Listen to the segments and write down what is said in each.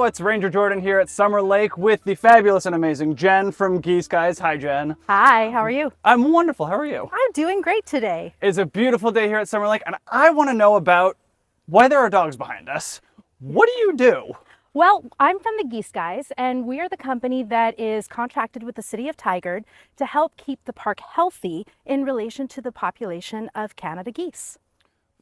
it's Ranger Jordan here at Summerlake with the fabulous and amazing Jen from Geese Guys. Hi, Jen. Hi, how are you? I'm wonderful. How are you? I'm doing great today. It's a beautiful day here at Summerlake, and I want to know about why there are dogs behind us. What do you do? Well, I'm from the Geese Guys, and we are the company that is contracted with the City of Tigard to help keep the park healthy in relation to the population of Canada geese.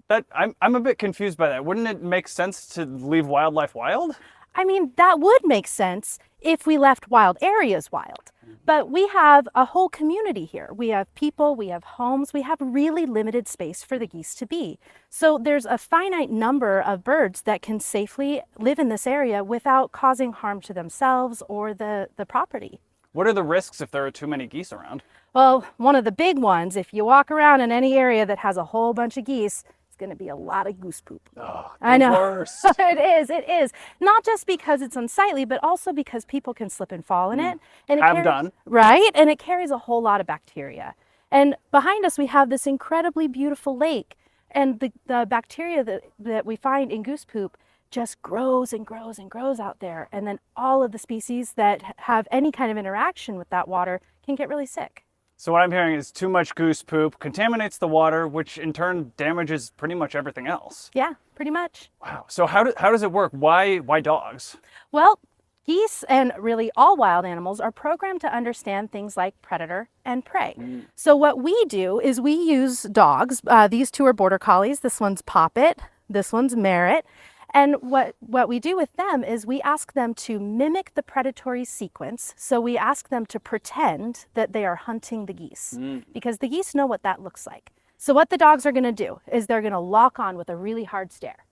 I'm a bit confused by that. Wouldn't it make sense to leave wildlife wild? I mean, that would make sense if we left wild areas wild. But we have a whole community here. We have people, we have homes, we have really limited space for the geese to be. So there's a finite number of birds that can safely live in this area without causing harm to themselves or the property. What are the risks if there are too many geese around? Well, one of the big ones, if you walk around in any area that has a whole bunch of geese, going to be a lot of goose poop. Oh, I know. Worst. It is. Not just because it's unsightly, but also because people can slip and fall in it. And Have done. Right? And it carries a whole lot of bacteria. And behind us, we have this incredibly beautiful lake. And the bacteria that we find in goose poop just grows and grows and grows out there. And then all of the species that have any kind of interaction with that water can get really sick. So what I'm hearing is too much goose poop contaminates the water, which in turn damages pretty much everything else. Yeah, pretty much. Wow. So how does it work? Why dogs? Well, geese and really all wild animals are programmed to understand things like predator and prey. So what we do is we use dogs. These two are border collies. This one's Poppet. This one's Merritt. And what we do with them is we ask them to mimic the predatory sequence. So we ask them to pretend that they are hunting the geese because the geese know what that looks like. So what the dogs are going to do is they're going to lock on with a really hard stare.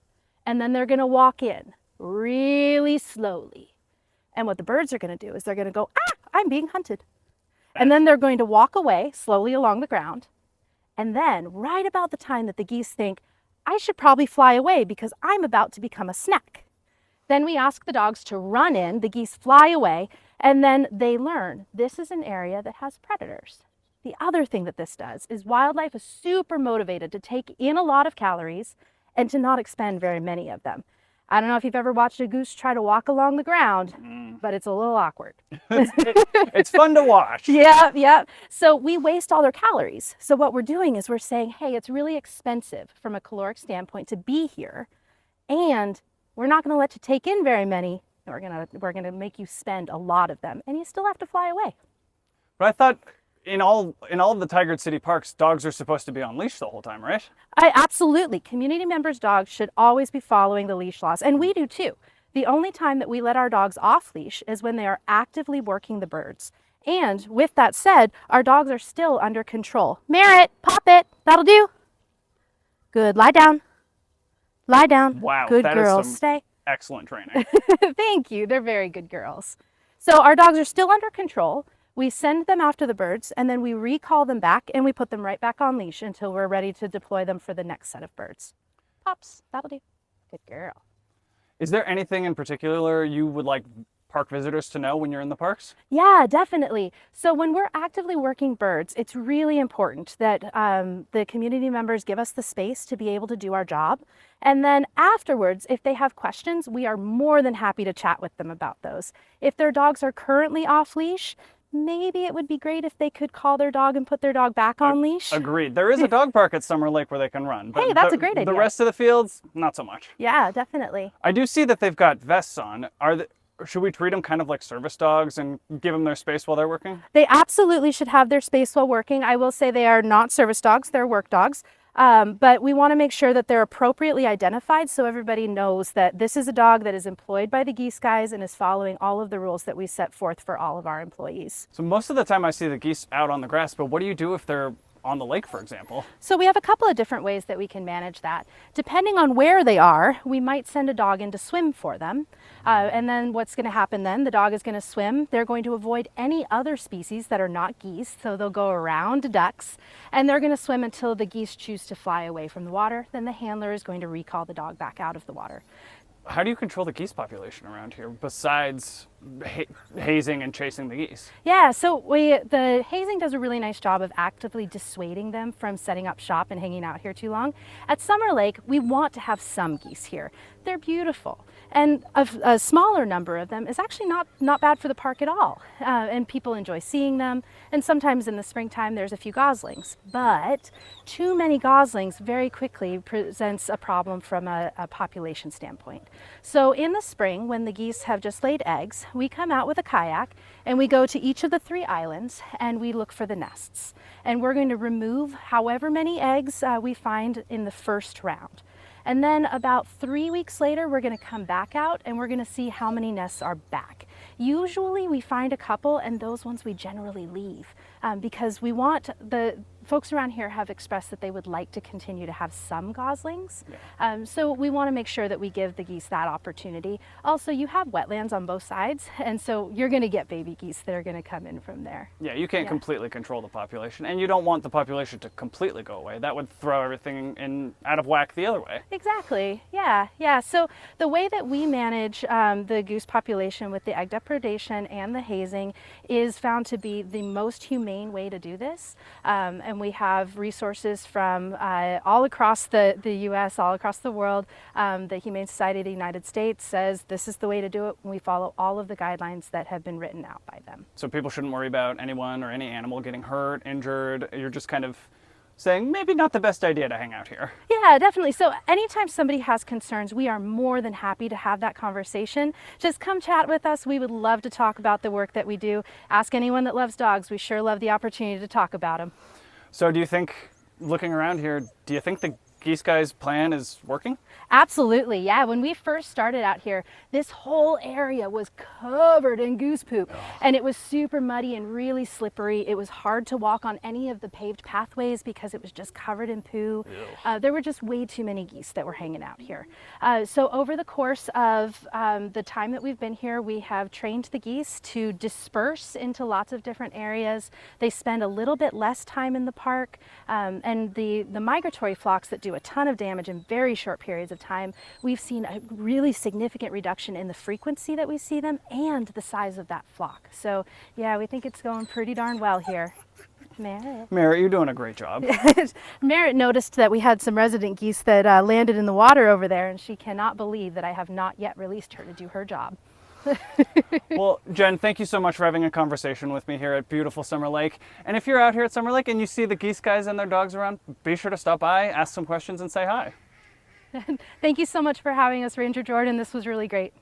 And then they're going to walk in really slowly. And what the birds are going to do is they're going to go, ah, I'm being hunted. And then they're going to walk away slowly along the ground. And then right about the time that the geese think, I should probably fly away because I'm about to become a snack. Then we ask the dogs to run in, the geese fly away, and then they learn this is an area that has predators. The other thing that this does is wildlife is super motivated to take in a lot of calories and to not expend very many of them. I don't know if you've ever watched a goose try to walk along the ground, but it's a little awkward. It's fun to watch. Yeah. So we waste all their calories. So what we're doing is we're saying, hey, it's really expensive from a caloric standpoint to be here, and we're not going to let you take in very many. We're gonna make you spend a lot of them, and you still have to fly away. But I thought in all of the Tigard City parks, dogs are supposed to be on leash the whole time, right? Absolutely. Community members' dogs should always be following the leash laws, and we do too. The only time that we let our dogs off leash is when they are actively working the birds. And with that said, our dogs are still under control. Merritt, Poppet, that'll do. Good, lie down. Lie down. Wow, good that girls, is some stay. Excellent training. Thank you, they're very good girls. So our dogs are still under control. We send them after the birds, and then we recall them back, and we put them right back on leash until we're ready to deploy them for the next set of birds. Pops, that'll do. Good girl. Is there anything in particular you would like park visitors to know when you're in the parks? Yeah, definitely. So when we're actively working birds, it's really important that the community members give us the space to be able to do our job. And then afterwards, if they have questions, we are more than happy to chat with them about those. If their dogs are currently off leash, maybe it would be great if they could call their dog and put their dog back on leash. Agreed. There is a dog park at Summerlake where they can run. But hey, that's a great idea. The rest of the fields, not so much. Yeah, definitely. I do see that they've got vests on. Should we treat them kind of like service dogs and give them their space while they're working? They absolutely should have their space while working. I will say they are not service dogs, they're work dogs. But we want to make sure that they're appropriately identified so everybody knows that this is a dog that is employed by the Geese Guys and is following all of the rules that we set forth for all of our employees. So most of the time I see the geese out on the grass, but what do you do if they're on the lake, for example? So we have a couple of different ways that we can manage that. Depending on where they are, we might send a dog in to swim for them. And then what's going to happen then? The dog is going to swim. They're going to avoid any other species that are not geese. So they'll go around ducks and they're going to swim until the geese choose to fly away from the water. Then the handler is going to recall the dog back out of the water. How do you control the geese population around here besides hazing and chasing the geese? Yeah, so the hazing does a really nice job of actively dissuading them from setting up shop and hanging out here too long. At Summerlake, we want to have some geese here. They're beautiful. And a smaller number of them is actually not bad for the park at all. And people enjoy seeing them. And sometimes in the springtime, there's a few goslings. But too many goslings very quickly presents a problem from a population standpoint. So in the spring, when the geese have just laid eggs, we come out with a kayak and we go to each of the 3 islands and we look for the nests. And we're going to remove however many eggs we find in the first round. And then about 3 weeks later, we're going to come back out and we're going to see how many nests are back. Usually we find a couple, and those ones we generally leave because we want the folks around here have expressed that they would like to continue to have some goslings. Yeah. So we want to make sure that we give the geese that opportunity. Also, you have wetlands on both sides, and so you're going to get baby geese that are going to come in from there. Yeah, you can't completely control the population, and you don't want the population to completely go away. That would throw everything out of whack the other way. Exactly. Yeah. So the way that we manage the goose population with the egg depredation and the hazing is found to be the most humane way to do this. And we have resources from all across the U.S., all across the world. The Humane Society of the United States says this is the way to do it, and we follow all of the guidelines that have been written out by them. So people shouldn't worry about anyone or any animal getting hurt, injured. You're just kind of saying maybe not the best idea to hang out here. Yeah, definitely. So anytime somebody has concerns, we are more than happy to have that conversation. Just come chat with us. We would love to talk about the work that we do. Ask anyone that loves dogs. We sure love the opportunity to talk about them. So do you think, looking around here, do you think the Geese Guys plan is working? Absolutely, yeah. When we first started out here, this whole area was covered in goose poop, and it was super muddy and really slippery. It was hard to walk on any of the paved pathways because it was just covered in poo. There were just way too many geese that were hanging out here. So over the course of the time that we've been here, we have trained the geese to disperse into lots of different areas. They spend a little bit less time in the park, and the migratory flocks that do a ton of damage in very short periods of time, we've seen a really significant reduction in the frequency that we see them and the size of that flock. So yeah, we think it's going pretty darn well here. Merritt, you're doing a great job. Merritt noticed that we had some resident geese that landed in the water over there, and she cannot believe that I have not yet released her to do her job. Well, Jen, thank you so much for having a conversation with me here at beautiful Summer Lake. And if you're out here at Summer Lake and you see the Geese Guys and their dogs around, be sure to stop by, ask some questions, and say hi. Thank you so much for having us, Ranger Jordan. This was really great.